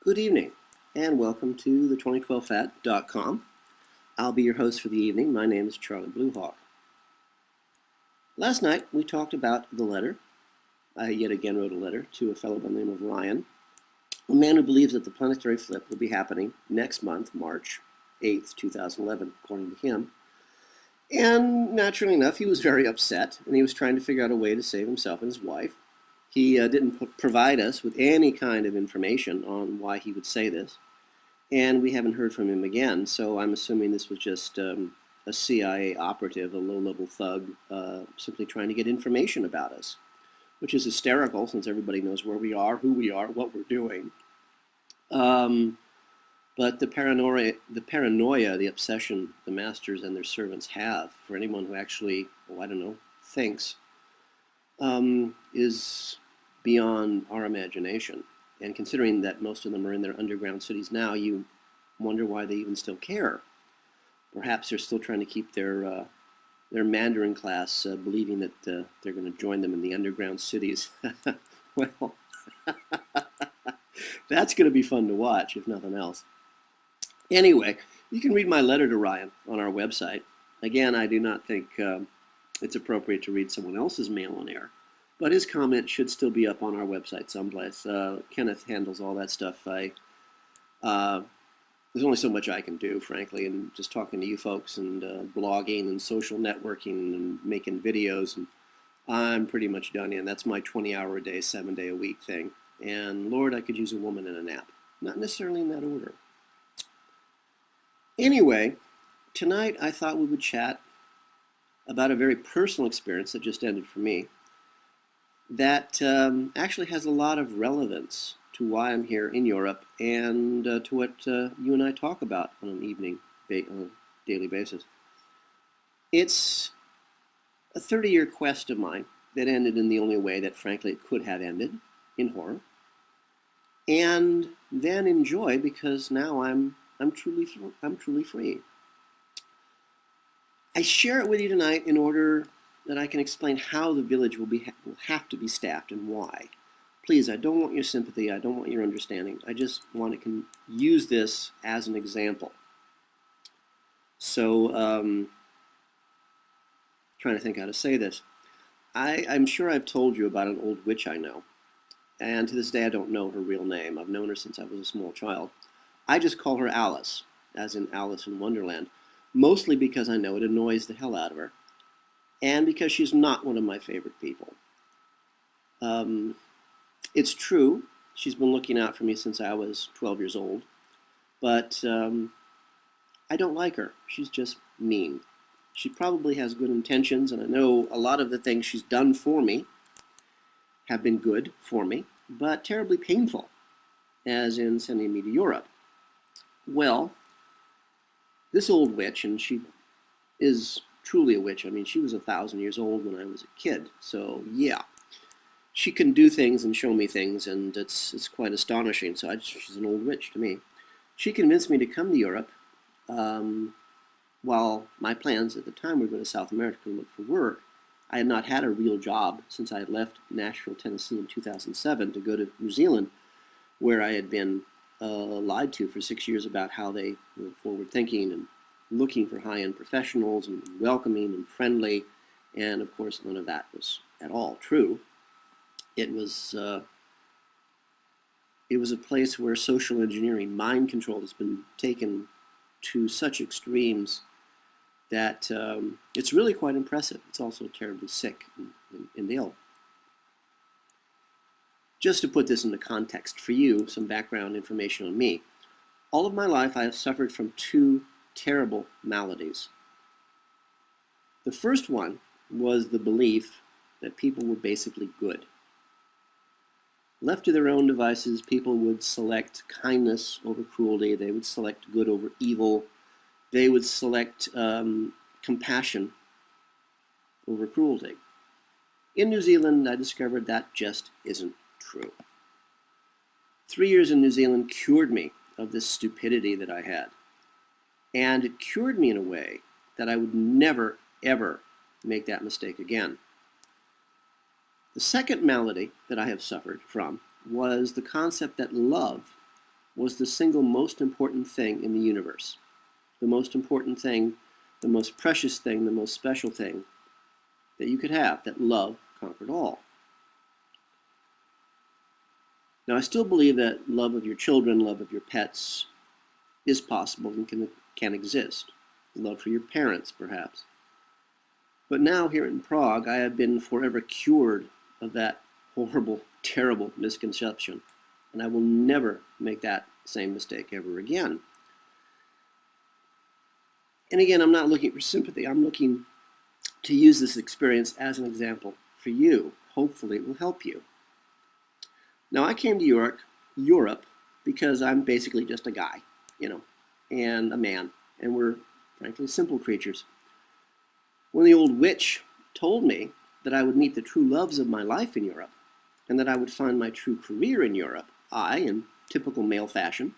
Good evening, and welcome to the 2012fat.com. I'll be your host for the evening. My name is Charlie Bluehawk. Last night, we talked about the letter. I yet again wrote a letter to a fellow by the name of Ryan, a man who believes that the planetary flip will be happening next month, March 8th, 2011, according to him. And naturally enough, he was very upset, and he was trying to figure out a way to save himself and his wife. He didn't provide us with any kind of information on why he would say this, and we haven't heard from him again, so I'm assuming this was just a CIA operative, a low-level thug, simply trying to get information about us, which is hysterical since everybody knows where we are, who we are, what we're doing. But the paranoia, the obsession the masters and their servants have for anyone who actually, thinks, is beyond our imagination. And considering that most of them are in their underground cities now, you wonder why they even still care. Perhaps they're still trying to keep their Mandarin class believing that they're going to join them in the underground cities. Well, that's going to be fun to watch, if nothing else. Anyway, you can read my letter to Ryan on our website. Again, I do not think it's appropriate to read someone else's mail on air, but his comment should still be up on our website someplace. Kenneth handles all that stuff. There's only so much I can do, frankly, and just talking to you folks and blogging and social networking and making videos, and I'm pretty much done in. That's my 20-hour-a-day, 7-day-a-week thing. And Lord, I could use a woman and a nap. Not necessarily in that order. Anyway, tonight I thought we would chat about a very personal experience that just ended for me that actually has a lot of relevance to why I'm here in Europe and to what you and I talk about on on a daily basis. It's a 30-year quest of mine that ended in the only way that, frankly, it could have ended, in horror. And then in joy, because now I'm truly free. I share it with you tonight in order that I can explain how the village will have to be staffed and why. Please, I don't want your sympathy. I don't want your understanding. I just want to use this as an example. So, trying to think how to say this. I'm sure I've told you about an old witch I know. And to this day, I don't know her real name. I've known her since I was a small child. I just call her Alice, as in Alice in Wonderland, mostly because I know it annoys the hell out of her, and because she's not one of my favorite people. It's true, she's been looking out for me since I was 12 years old, but I don't like her. She's just mean. She probably has good intentions, and I know a lot of the things she's done for me have been good for me, but terribly painful, as in sending me to Europe. Well, this old witch, and she is truly a witch. I mean, she was 1,000 years old when I was a kid, so yeah. She can do things and show me things, and it's quite astonishing, so she's an old witch to me. She convinced me to come to Europe, while my plans at the time were to go to South America to look for work. I had not had a real job since I had left Nashville, Tennessee in 2007 to go to New Zealand, where I had been lied to for 6 years about how they were forward-thinking and looking for high-end professionals and welcoming and friendly, and of course none of that was at all true. It was a place where social engineering, mind control, has been taken to such extremes that it's really quite impressive. It's also terribly sick and ill. Just to put this into context for you, some background information on me. All of my life I have suffered from two terrible maladies. The first one was the belief that people were basically good. Left to their own devices, people would select kindness over cruelty. They would select good over evil. They would select compassion over cruelty. In New Zealand, I discovered that just isn't true. 3 years in New Zealand cured me of this stupidity that I had. And it cured me in a way that I would never, ever make that mistake again. The second malady that I have suffered from was the concept that love was the single most important thing in the universe. The most important thing, the most precious thing, the most special thing that you could have, that love conquered all. Now, I still believe that love of your children, love of your pets is possible and can exist. Love for your parents, perhaps. But now, here in Prague, I have been forever cured of that horrible, terrible misconception, and I will never make that same mistake ever again. And again, I'm not looking for sympathy. I'm looking to use this experience as an example for you. Hopefully, it will help you. Now, I came to Europe because I'm basically just a guy, and a man, and we're frankly simple creatures. When the old witch told me that I would meet the true loves of my life in Europe, and that I would find my true career in Europe, I, in typical male fashion,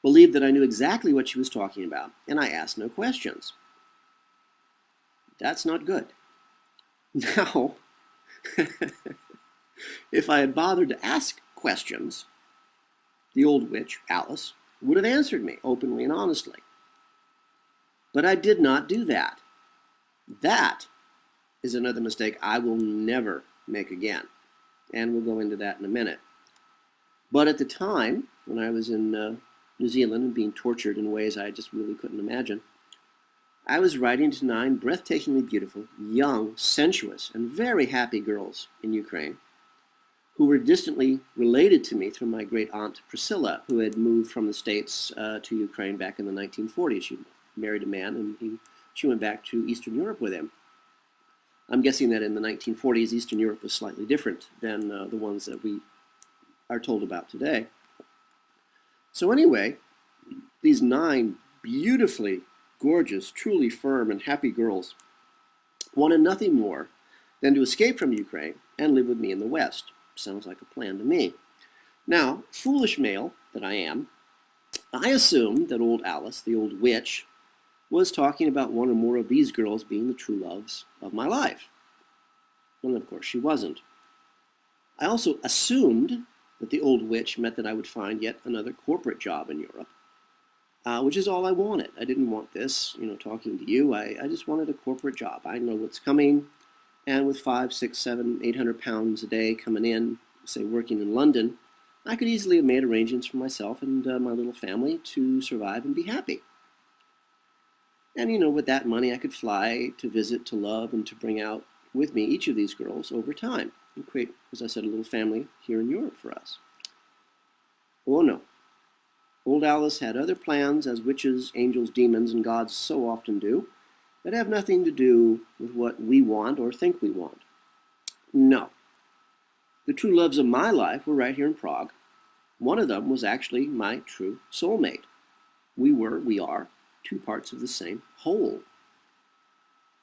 believed that I knew exactly what she was talking about, and I asked no questions. That's not good. Now, if I had bothered to ask questions, the old witch, Alice, would have answered me openly and honestly. But I did not do that. That is another mistake I will never make again. And we'll go into that in a minute. But at the time, when I was in New Zealand and being tortured in ways I just really couldn't imagine, I was writing to 9 breathtakingly beautiful, young, sensuous, and very happy girls in Ukraine who were distantly related to me through my great aunt Priscilla, who had moved from the States to Ukraine back in the 1940s. She married a man, and she went back to Eastern Europe with him. I'm guessing that in the 1940s, Eastern Europe was slightly different than the ones that we are told about today. So anyway, these 9 beautifully gorgeous, truly firm and happy girls wanted nothing more than to escape from Ukraine and live with me in the West. Sounds like a plan to me. Now, foolish male that I am, I assumed that old Alice, the old witch, was talking about one or more of these girls being the true loves of my life. Well, of course, she wasn't. I also assumed that the old witch meant that I would find yet another corporate job in Europe, which is all I wanted. I didn't want this, talking to you. I just wanted a corporate job. I know what's coming, and with 5, 6, 7, 800 pounds a day coming in, say working in London, I could easily have made arrangements for myself and my little family to survive and be happy. And with that money I could fly to visit, to love, and to bring out with me each of these girls over time and create, as I said, a little family here in Europe for us. Oh no. Old Alice had other plans, as witches, angels, demons, and gods so often do, that have nothing to do with what we want or think we want. No. The true loves of my life were right here in Prague. One of them was actually my true soulmate. We are, 2 parts of the same whole.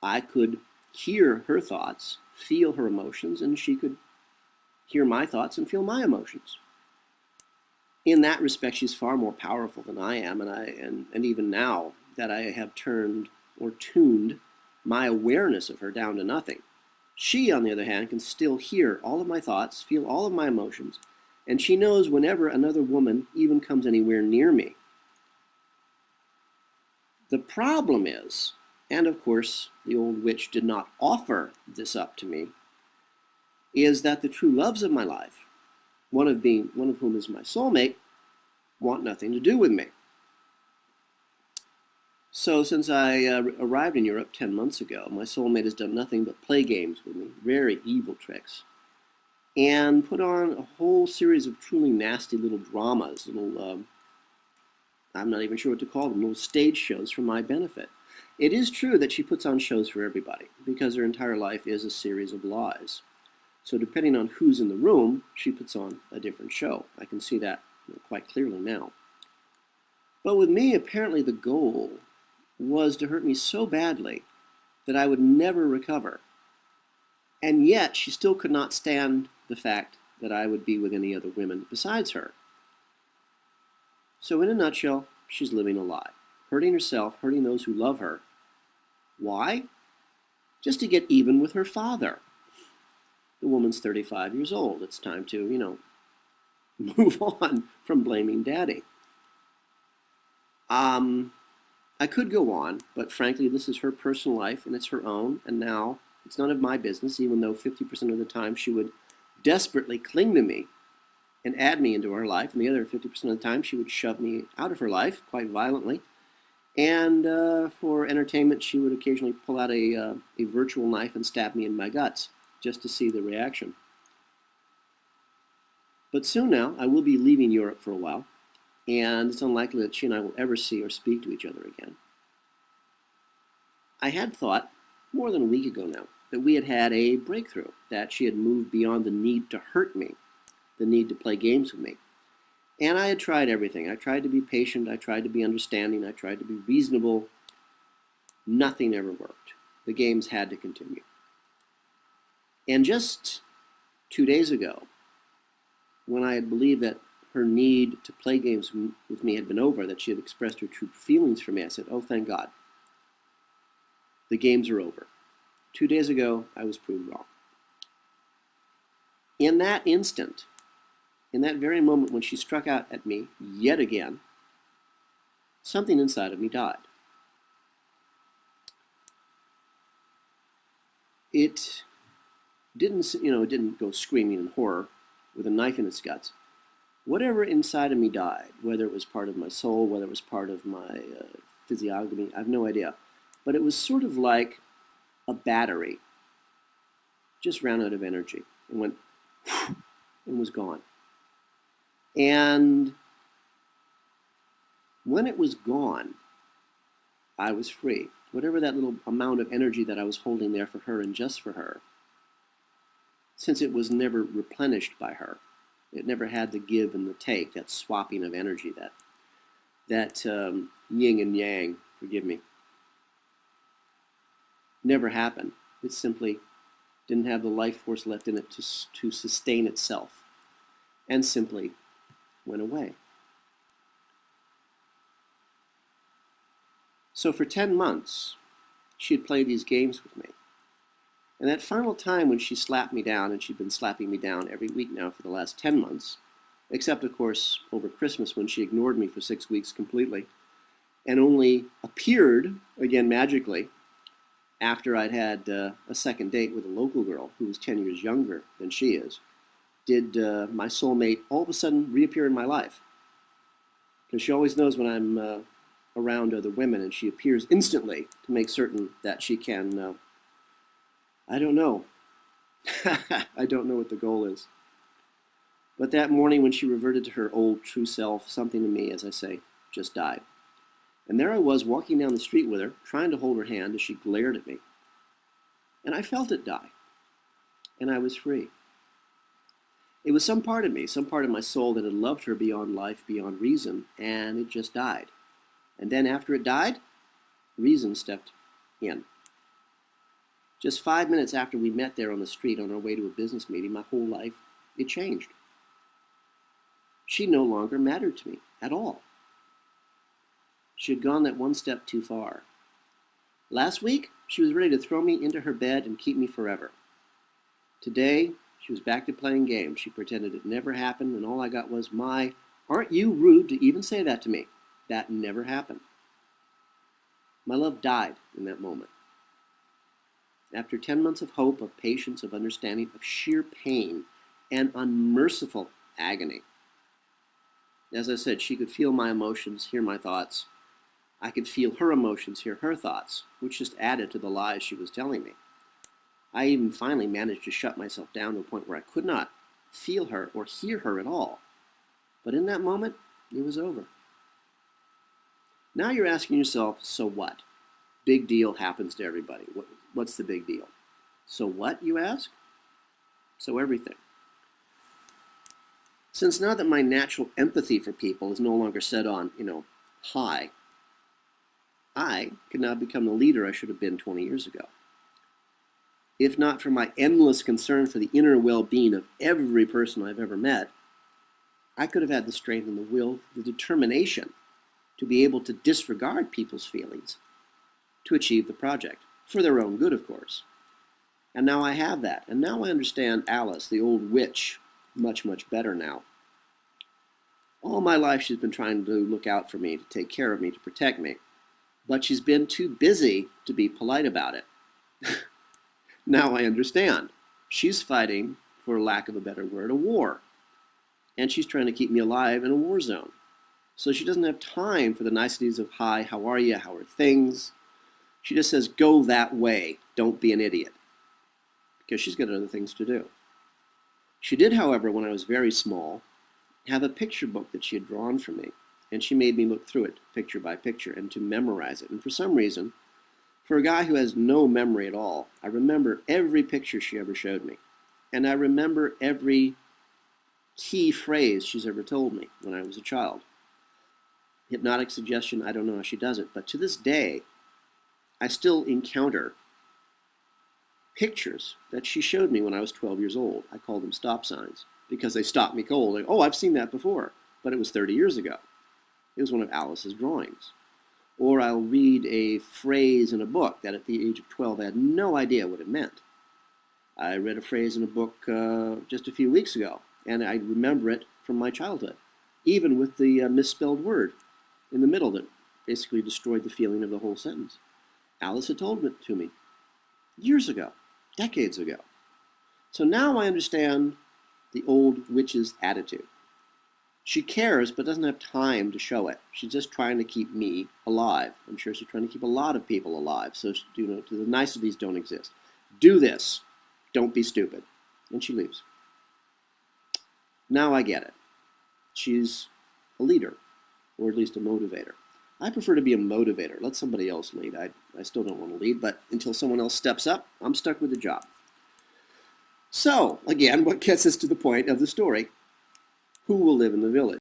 I could hear her thoughts, feel her emotions, and she could hear my thoughts and feel my emotions. In that respect, she's far more powerful than I am, and even now that I have turned or tuned my awareness of her down to nothing. She, on the other hand, can still hear all of my thoughts, feel all of my emotions, and she knows whenever another woman even comes anywhere near me. The problem is, and of course the old witch did not offer this up to me, is that the true loves of my life, one of whom is my soulmate, want nothing to do with me. So since I arrived in Europe 10 months ago, my soulmate has done nothing but play games with me, very evil tricks, and put on a whole series of truly nasty little dramas, I'm not even sure what to call them, little stage shows for my benefit. It is true that she puts on shows for everybody, because her entire life is a series of lies. So depending on who's in the room, she puts on a different show. I can see that quite clearly now. But with me, apparently the goal was to hurt me so badly that I would never recover. And yet, she still could not stand the fact that I would be with any other women besides her. So in a nutshell, she's living a lie, hurting herself, hurting those who love her. Why? Just to get even with her father. The woman's 35 years old. It's time to, move on from blaming daddy. I could go on, but frankly, this is her personal life and it's her own, and now it's none of my business, even though 50% of the time she would desperately cling to me and add me into her life, and the other 50% of the time she would shove me out of her life quite violently. And for entertainment, she would occasionally pull out a virtual knife and stab me in my guts just to see the reaction. But soon now, I will be leaving Europe for a while, and it's unlikely that she and I will ever see or speak to each other again. I had thought, more than a week ago now, that we had had a breakthrough, that she had moved beyond the need to hurt me, the need to play games with me. And I had tried everything. I tried to be patient, I tried to be understanding, I tried to be reasonable. Nothing ever worked. The games had to continue. And just 2 days ago, when I had believed that her need to play games with me had been over, that she had expressed her true feelings for me, I said, oh, thank God. The games are over. 2 days ago, I was proved wrong. In that instant, in that very moment when she struck out at me yet again, something inside of me died. It didn't go screaming in horror with a knife in its guts. Whatever inside of me died, whether it was part of my soul, whether it was part of my physiognomy, I have no idea. But it was sort of like a battery just ran out of energy and went and was gone. And when it was gone, I was free. Whatever that little amount of energy that I was holding there for her and just for her, since it was never replenished by her, it never had the give and the take, that swapping of energy, that yin and yang, forgive me, never happened. It simply didn't have the life force left in it to sustain itself, and simply went away. So for 10 months, she had played these games with me. And that final time when she slapped me down, and she'd been slapping me down every week now for the last 10 months, except, of course, over Christmas when she ignored me for 6 weeks completely, and only appeared again magically after I'd had a second date with a local girl who was 10 years younger than she is, did my soulmate all of a sudden reappear in my life. Because she always knows when I'm around other women, and she appears instantly to make certain that she can, I don't know. I don't know what the goal is. But that morning when she reverted to her old true self, something in me, as I say, just died. And there I was walking down the street with her, trying to hold her hand as she glared at me. And I felt it die. And I was free. It was some part of me, some part of my soul that had loved her beyond life, beyond reason, and it just died. And then after it died, reason stepped in. Just 5 minutes after we met there on the street on our way to a business meeting, my whole life, it changed. She no longer mattered to me at all. She had gone that one step too far. Last week, she was ready to throw me into her bed and keep me forever. Today, she was back to playing games. She pretended it never happened, and all I got was, aren't you rude to even say that to me? That never happened. My love died in that moment. After 10 months of hope, of patience, of understanding, of sheer pain, and unmerciful agony. As I said, she could feel my emotions, hear my thoughts. I could feel her emotions, hear her thoughts, which just added to the lies she was telling me. I even finally managed to shut myself down to a point where I could not feel her or hear her at all. But in that moment, it was over. Now you're asking yourself, so what? Big deal happens to everybody. What's the big deal? So what, you ask? So everything. Since now that my natural empathy for people is no longer set on, high, I could now become the leader I should have been 20 years ago. If not for my endless concern for the inner well-being of every person I've ever met, I could have had the strength and the will, the determination to be able to disregard people's feelings to achieve the project, for their own good, of course. And now I have that, and now I understand Alice, the old witch, much, much better now. All my life she's been trying to look out for me, to take care of me, to protect me. But she's been too busy to be polite about it. Now I understand. She's fighting, for lack of a better word, a war. And she's trying to keep me alive in a war zone. So she doesn't have time for the niceties of, hi, how are you, how are things? She just says, go that way, don't be an idiot. Because she's got other things to do. She did, however, when I was very small, have a picture book that she had drawn for me. And she made me look through it, picture by picture, and to memorize it. And for some reason, for a guy who has no memory at all, I remember every picture she ever showed me. And I remember every key phrase she's ever told me when I was a child. Hypnotic suggestion, I don't know how she does it, but to this day, I still encounter pictures that she showed me when I was 12 years old. I call them stop signs because they stop me cold. Like, oh, I've seen that before, but it was 30 years ago. It was one of Alice's drawings. Or I'll read a phrase in a book that at the age of 12 I had no idea what it meant. I read a phrase in a book just a few weeks ago, and I remember it from my childhood, even with the misspelled word in the middle that basically destroyed the feeling of the whole sentence. Alice had told it to me years ago, decades ago. So now I understand the old witch's attitude. She cares but doesn't have time to show it. She's just trying to keep me alive. I'm sure she's trying to keep a lot of people alive. So, the niceties don't exist. Do this. Don't be stupid. And she leaves. Now I get it. She's a leader, or at least a motivator. I prefer to be a motivator. Let somebody else lead. I still don't want to lead, but until someone else steps up, I'm stuck with the job. So, again, what gets us to the point of the story? Who will live in the village?